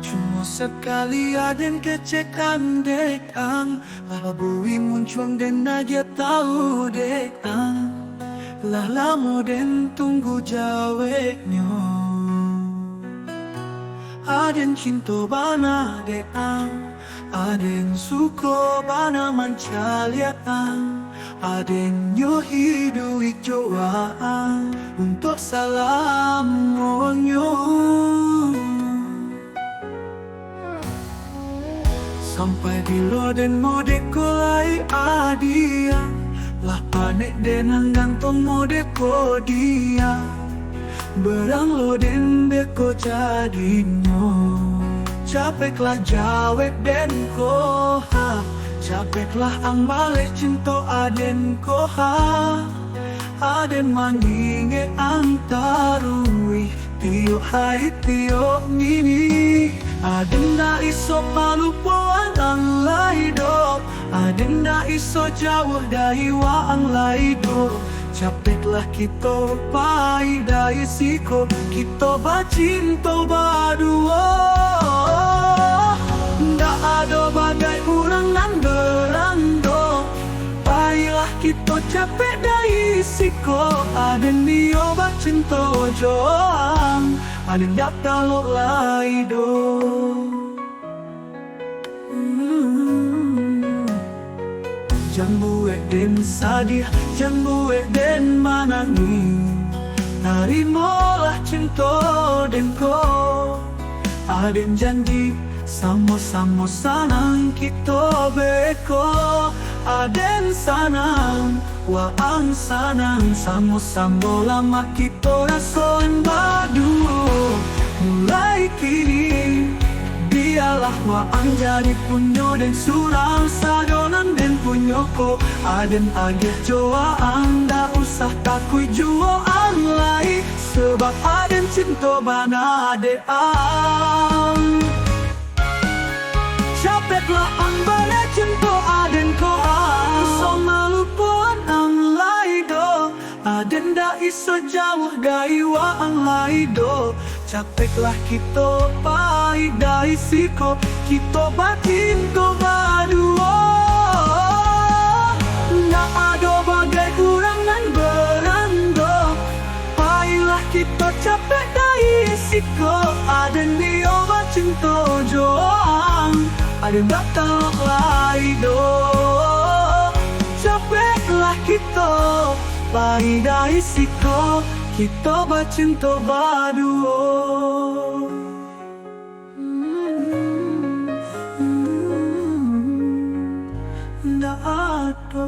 Cuma sekali aden kecekan dek ang Abui muncung den aja tahu dek ang Lah lamo den tunggu jawabnya Aden cinta bana dek ang Aden suko bana mancalian Aden yo hidup joaan Untuk salam ngonyo Sampai di loden mode kolai adia Lah panik den gantung mode ko dia Berang loden beko jadinyo Capeklah jawab den ko ha Capeklah ang balik cinta aden ko ha Aden mandinge ang tarui Tiyo hai tiyo nini Aden na iso malupuan ang laido Aden na iso jauh dari wa ang laido Capeklah kita pai dari siko Kita bacinto badua Ndak ada bagai urang nan berando Pailah kita capek dari siko Aden dia bacinto joang Aden dak talok laido Jambu den sadih, jambu den manangi Narimalah cinta den ko Aden janji sama-sama sanang kita beko Aden sanang, waan sanang Sama-sama lama kita rasain badu Mulai kini Biarlah waan jadi punyo dan surang sadonan dan punyoko Aden agih joaan dah usah takui juaan lai Sebab aden cinta bana adean Capeklah ang bana cinta aden ko Iso malupuan ang laido Aden dah iso jauh dari wa ang laido Capeklah kita pai dari siko Kita batin ko badua Nggak ada bagai kurangan berando Pailah kita capek dari siko Aden dia bacinto joang Aden dak talok laido Capeklah kita pai dari siko Kita bacinto baduo Nggak ada